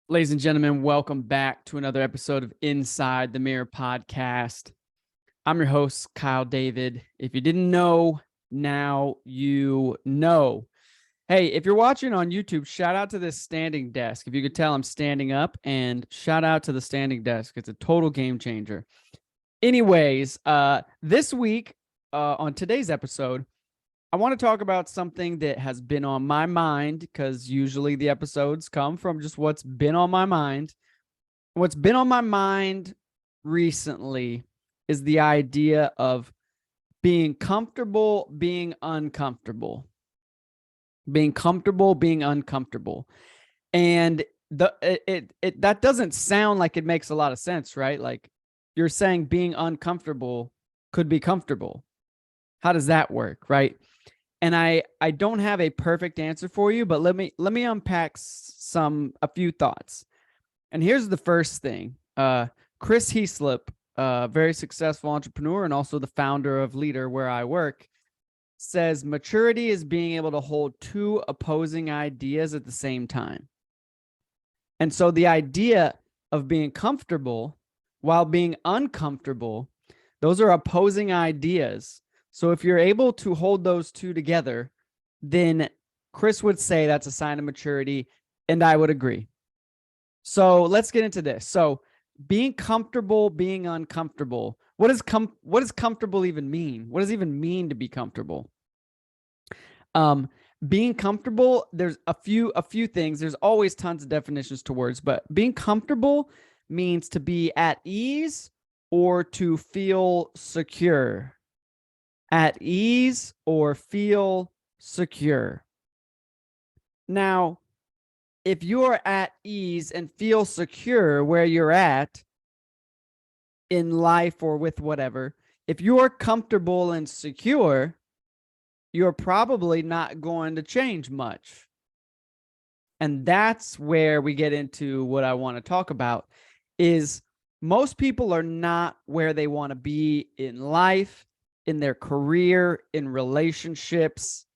Ladies and gentlemen, welcome back to another episode of Inside the Mirror podcast. I'm your host, Kyle David. If you didn't know, now you know. Hey, if you're watching on YouTube, shout out to this standing desk. If you could tell, I'm standing up, and shout out to the standing desk. It's a total game changer. Anyways, this week on today's episode, I want to talk about something that has been on my mind, because usually the episodes come from just what's been on my mind. What's been on my mind recently is the idea of being comfortable, being uncomfortable, being comfortable, being uncomfortable. And that doesn't sound like it makes a lot of sense, right? Like, you're saying being uncomfortable could be comfortable. How does that work, right? And I don't have a perfect answer for you, but let me unpack a few thoughts. And here's the first thing. Chris Heaslip, very successful entrepreneur and also the founder of Leader, where I work, says maturity is being able to hold two opposing ideas at the same time. And so the idea of being comfortable while being uncomfortable, those are opposing ideas. So if you're able to hold those two together, then Chris would say that's a sign of maturity, and I would agree. So let's get into this. So being comfortable, being uncomfortable. What does comfortable even mean? What does it even mean to be comfortable? Being comfortable, there's a few things. There's always tons of definitions to words, but being comfortable means to be at ease or to feel secure. At ease or feel secure. Now, if you're at ease and feel secure where you're at in life or with whatever, if you're comfortable and secure, you're probably not going to change much. And that's where we get into what I want to talk about. Is most people are not where they want to be in life, in their career, in relationships,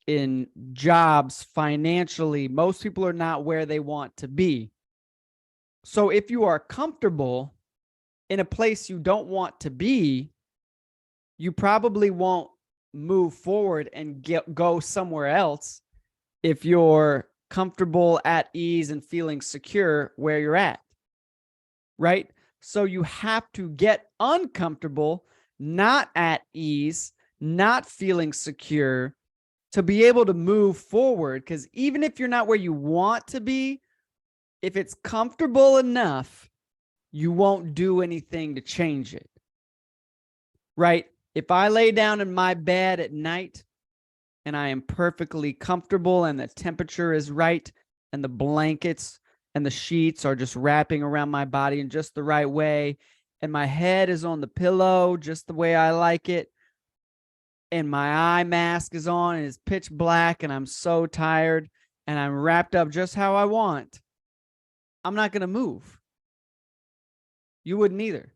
in jobs, financially. Most people are not where they want to be. So if you are comfortable in a place you don't want to be, you probably won't move forward and go somewhere else if you're comfortable, at ease, and feeling secure where you're at, right? So you have to get uncomfortable, not at ease, not feeling secure, to be able to move forward. Because even if you're not where you want to be, if it's comfortable enough, you won't do anything to change it, right? If I lay down in my bed at night and I am perfectly comfortable and the temperature is right and the blankets and the sheets are just wrapping around my body in just the right way, and my head is on the pillow just the way I like it, and my eye mask is on and it's pitch black and I'm so tired and I'm wrapped up just how I want, I'm not going to move. You wouldn't either,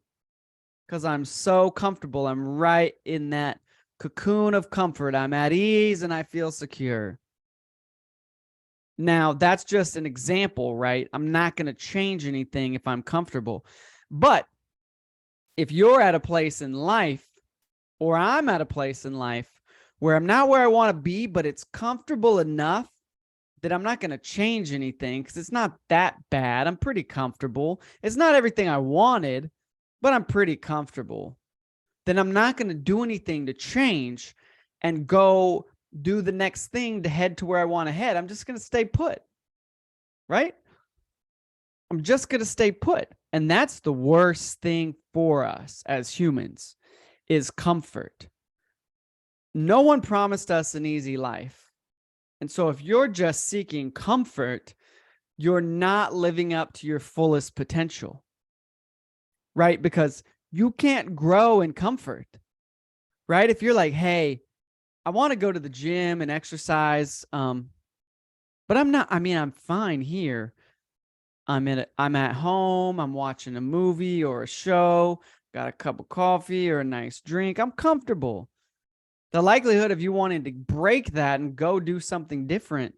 because I'm so comfortable. I'm right in that cocoon of comfort. I'm at ease and I feel secure. Now, that's just an example, right? I'm not going to change anything if I'm comfortable. But if you're at a place in life, or I'm at a place in life where I'm not where I want to be, but it's comfortable enough that I'm not going to change anything because it's not that bad. I'm pretty comfortable. It's not everything I wanted, but I'm pretty comfortable. Then I'm not going to do anything to change and go do the next thing to head to where I want to head. I'm just going to stay put, right? I'm just going to stay put. And that's the worst thing for us as humans, is comfort. No one promised us an easy life. And so if you're just seeking comfort, you're not living up to your fullest potential, right? Because you can't grow in comfort, right? If you're like, hey, I want to go to the gym and exercise, but I'm fine here. I'm at home, I'm watching a movie or a show, got a cup of coffee or a nice drink. I'm comfortable. The likelihood of you wanting to break that and go do something different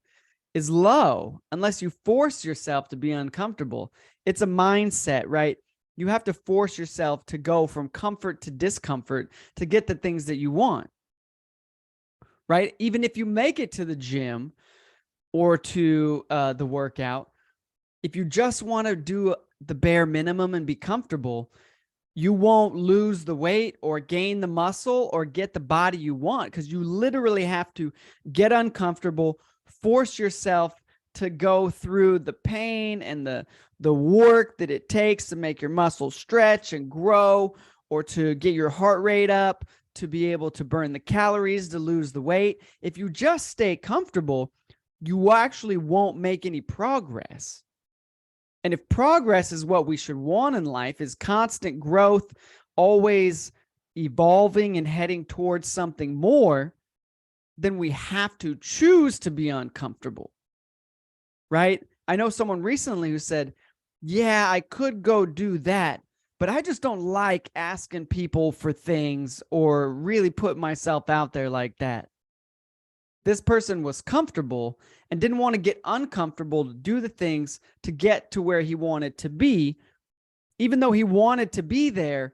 is low unless you force yourself to be uncomfortable. It's a mindset, right? You have to force yourself to go from comfort to discomfort to get the things that you want, right? Even if you make it to the gym or to the workout, if you just want to do the bare minimum and be comfortable, you won't lose the weight or gain the muscle or get the body you want, because you literally have to get uncomfortable, force yourself to go through the pain and the work that it takes to make your muscles stretch and grow, or to get your heart rate up, to be able to burn the calories to lose the weight. If you just stay comfortable, you actually won't make any progress. And if progress is what we should want in life, is constant growth, always evolving and heading towards something more, then we have to choose to be uncomfortable, right? I know someone recently who said, yeah, I could go do that, but I just don't like asking people for things or really put myself out there like that. This person was comfortable and didn't want to get uncomfortable to do the things to get to where he wanted to be. Even though he wanted to be there,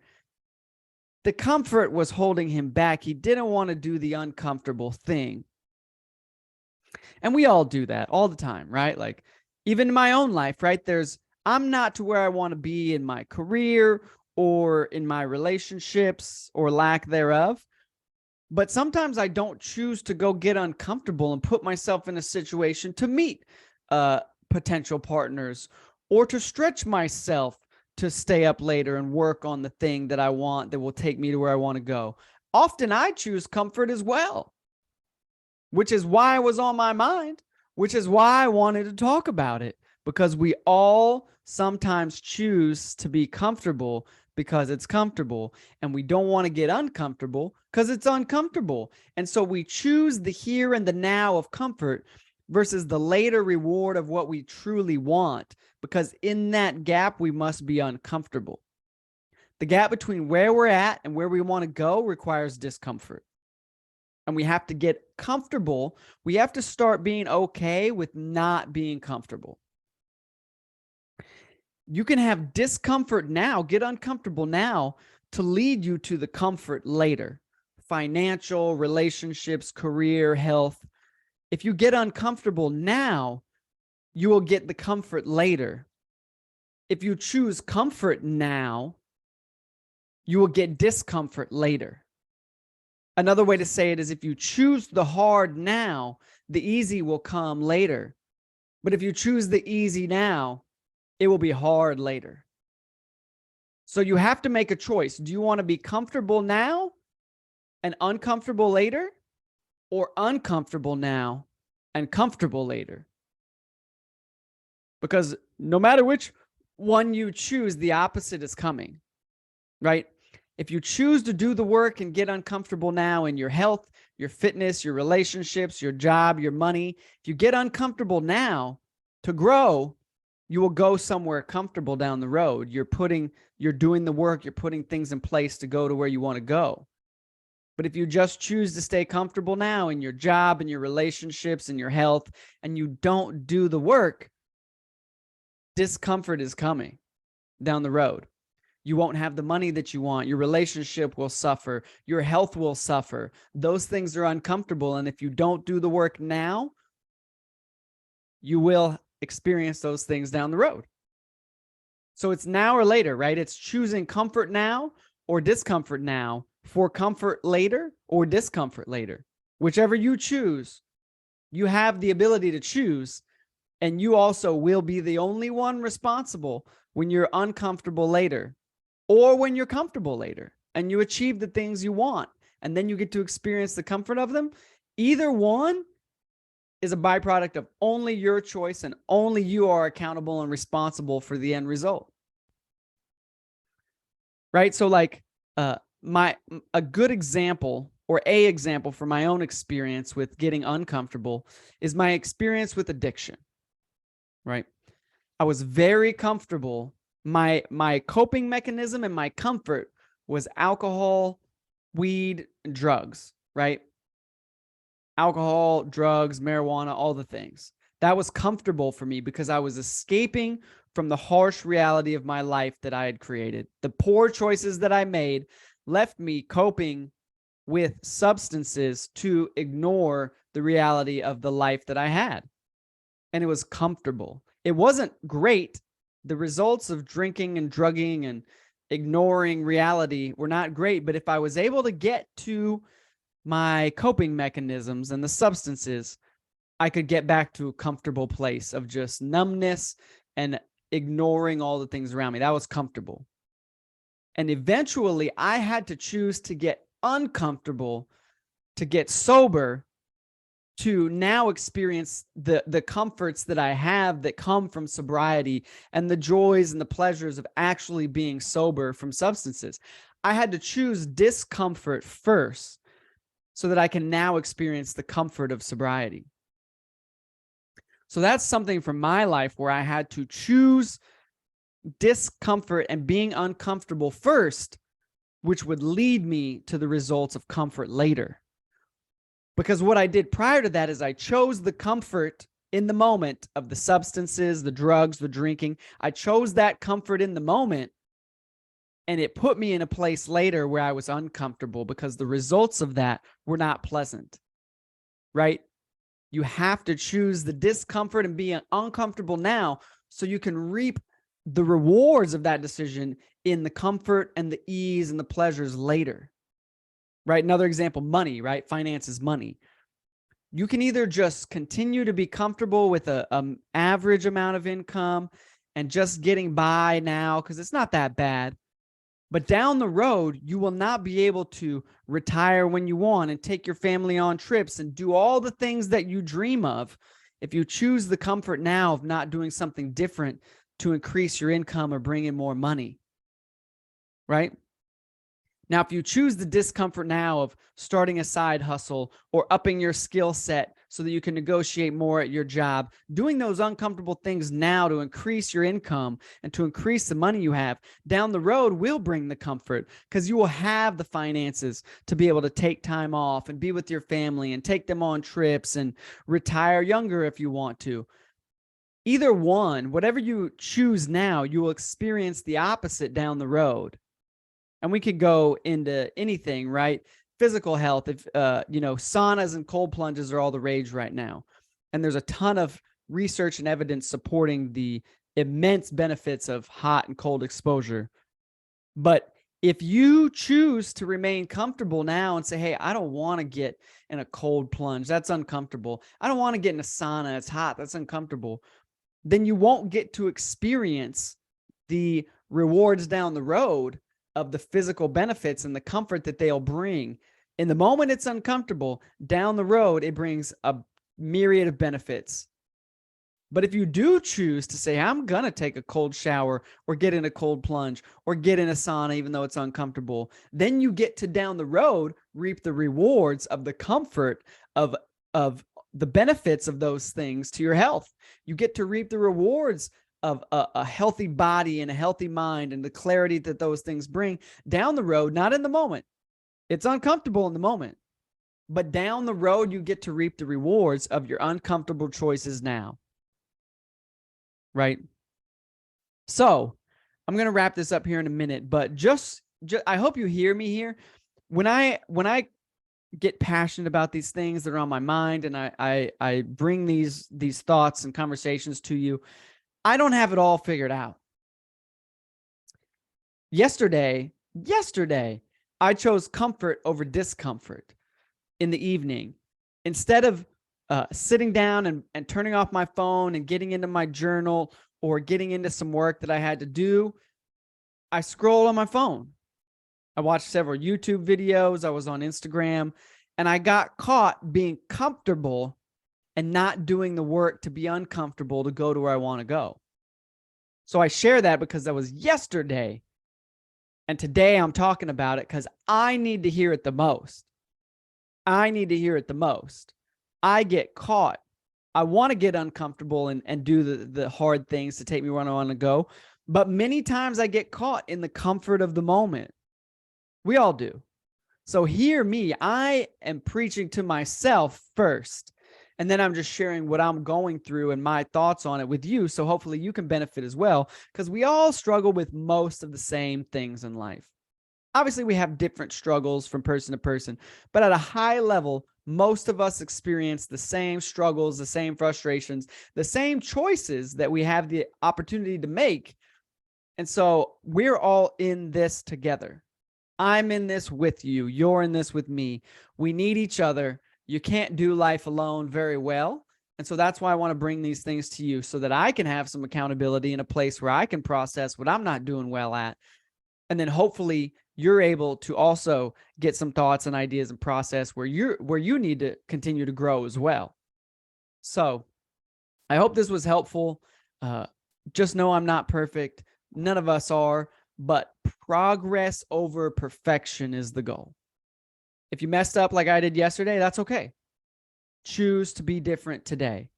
the comfort was holding him back. He didn't want to do the uncomfortable thing. And we all do that all the time, right? Like, even in my own life, right? I'm not to where I want to be in my career or in my relationships or lack thereof. But sometimes I don't choose to go get uncomfortable and put myself in a situation to meet potential partners, or to stretch myself to stay up later and work on the thing that I want that will take me to where I want to go. Often I choose comfort as well, which is why it was on my mind, which is why I wanted to talk about it, because we all sometimes choose to be comfortable because it's comfortable, and we don't want to get uncomfortable because it's uncomfortable. And so we choose the here and the now of comfort versus the later reward of what we truly want, because in that gap, we must be uncomfortable. The gap between where we're at and where we want to go requires discomfort. And we have to get comfortable. We have to start being okay with not being comfortable. You can have discomfort now, get uncomfortable now, to lead you to the comfort later. Financial, relationships, career, health. If you get uncomfortable now, you will get the comfort later. If you choose comfort now, you will get discomfort later. Another way to say it is, if you choose the hard now, the easy will come later. But if you choose the easy now, it will be hard later. So you have to make a choice. Do you want to be comfortable now and uncomfortable later, or uncomfortable now and comfortable later? Because no matter which one you choose, the opposite is coming, right? If you choose to do the work and get uncomfortable now in your health, your fitness, your relationships, your job, your money, if you get uncomfortable now to grow, you will go somewhere comfortable down the road. You're doing the work, you're putting things in place to go to where you want to go. But if you just choose to stay comfortable now in your job and your relationships and your health, and you don't do the work, discomfort is coming down the road. You won't have the money that you want. Your relationship will suffer. Your health will suffer. Those things are uncomfortable. And if you don't do the work now, you will experience those things down the road. So it's now or later, right? It's choosing comfort now or discomfort now for comfort later or discomfort later. Whichever you choose, you have the ability to choose, and you also will be the only one responsible when you're uncomfortable later, or when you're comfortable later and you achieve the things you want, and then you get to experience the comfort of them. Either one is a byproduct of only your choice, and only you are accountable and responsible for the end result. Right? So like a good example, or a example from my own experience with getting uncomfortable, is my experience with addiction. Right? I was very comfortable. My coping mechanism and my comfort was alcohol, weed, and drugs, right? Alcohol, drugs, marijuana, all the things. That was comfortable for me because I was escaping from the harsh reality of my life that I had created. The poor choices that I made left me coping with substances to ignore the reality of the life that I had. And it was comfortable. It wasn't great. The results of drinking and drugging and ignoring reality were not great. But if I was able to get to my coping mechanisms and the substances, I could get back to a comfortable place of just numbness and ignoring all the things around me. That was comfortable. And eventually I had to choose to get uncomfortable, to get sober, to now experience the comforts that I have that come from sobriety and the joys and the pleasures of actually being sober from substances. I had to choose discomfort first so that I can now experience the comfort of sobriety. So that's something from my life where I had to choose discomfort and being uncomfortable first, which would lead me to the results of comfort later. Because what I did prior to that is I chose the comfort in the moment of the substances, the drugs, the drinking. I chose that comfort in the moment, and it put me in a place later where I was uncomfortable because the results of that were not pleasant, right? You have to choose the discomfort and be uncomfortable now so you can reap the rewards of that decision in the comfort and the ease and the pleasures later, right? Another example, money, right? Finance is money. You can either just continue to be comfortable with a average amount of income and just getting by now because it's not that bad. But down the road, you will not be able to retire when you want and take your family on trips and do all the things that you dream of if you choose the comfort now of not doing something different to increase your income or bring in more money, right? Now, if you choose the discomfort now of starting a side hustle or upping your skill set so that you can negotiate more at your job, doing those uncomfortable things now to increase your income and to increase the money you have, down the road will bring the comfort because you will have the finances to be able to take time off and be with your family and take them on trips and retire younger if you want to. Either one, whatever you choose now, you will experience the opposite down the road. And we could go into anything, right? Physical health, if saunas and cold plunges are all the rage right now. And there's a ton of research and evidence supporting the immense benefits of hot and cold exposure. But if you choose to remain comfortable now and say, hey, I don't want to get in a cold plunge, that's uncomfortable. I don't want to get in a sauna, it's hot, that's uncomfortable. Then you won't get to experience the rewards down the road of the physical benefits and the comfort that they'll bring. In the moment it's uncomfortable, down the road it brings a myriad of benefits. But if you do choose to say, I'm going to take a cold shower or get in a cold plunge or get in a sauna, even though it's uncomfortable, then you get to down the road reap the rewards of the comfort of the benefits of those things to your health. You get to reap the rewards of a healthy body and a healthy mind and the clarity that those things bring down the road, not in the moment. It's uncomfortable in the moment, but down the road, you get to reap the rewards of your uncomfortable choices now. Right? So I'm going to wrap this up here in a minute, but just I hope you hear me here. When I get passionate about these things that are on my mind and I bring these thoughts and conversations to you, I don't have it all figured out. Yesterday, I chose comfort over discomfort in the evening. Instead of sitting down and turning off my phone and getting into my journal or getting into some work that I had to do, I scrolled on my phone. I watched several YouTube videos. I was on Instagram, and I got caught being comfortable and not doing the work to be uncomfortable to go to where I want to go. So I share that because that was yesterday. And today I'm talking about it because I need to hear it the most. I need to hear it the most. I get caught. I want to get uncomfortable and do the hard things to take me where I want to go. But many times I get caught in the comfort of the moment. We all do. So hear me. I am preaching to myself first. And then I'm just sharing what I'm going through and my thoughts on it with you. So hopefully you can benefit as well, because we all struggle with most of the same things in life. Obviously, we have different struggles from person to person, but at a high level, most of us experience the same struggles, the same frustrations, the same choices that we have the opportunity to make. And so we're all in this together. I'm in this with you. You're in this with me. We need each other. You can't do life alone very well. And so that's why I want to bring these things to you, so that I can have some accountability in a place where I can process what I'm not doing well at. And then hopefully you're able to also get some thoughts and ideas and process where you need to continue to grow as well. So I hope this was helpful. Just know I'm not perfect. None of us are, but progress over perfection is the goal. If you messed up like I did yesterday, that's okay. Choose to be different today.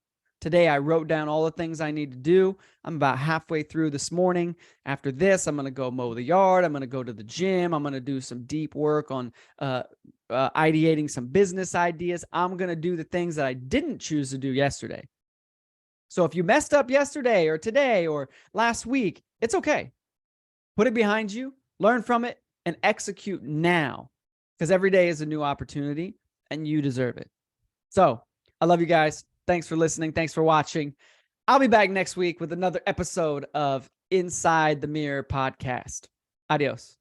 Today, I wrote down all the things I need to do. I'm about halfway through this morning. After this, I'm going to go mow the yard. I'm going to go to the gym. I'm going to do some deep work on ideating some business ideas. I'm going to do the things that I didn't choose to do yesterday. So if you messed up yesterday or today or last week, it's okay. Put it behind you, learn from it, and execute now, because every day is a new opportunity and you deserve it. So I love you guys. Thanks for listening. Thanks for watching. I'll be back next week with another episode of Inside the Mirror podcast. Adios.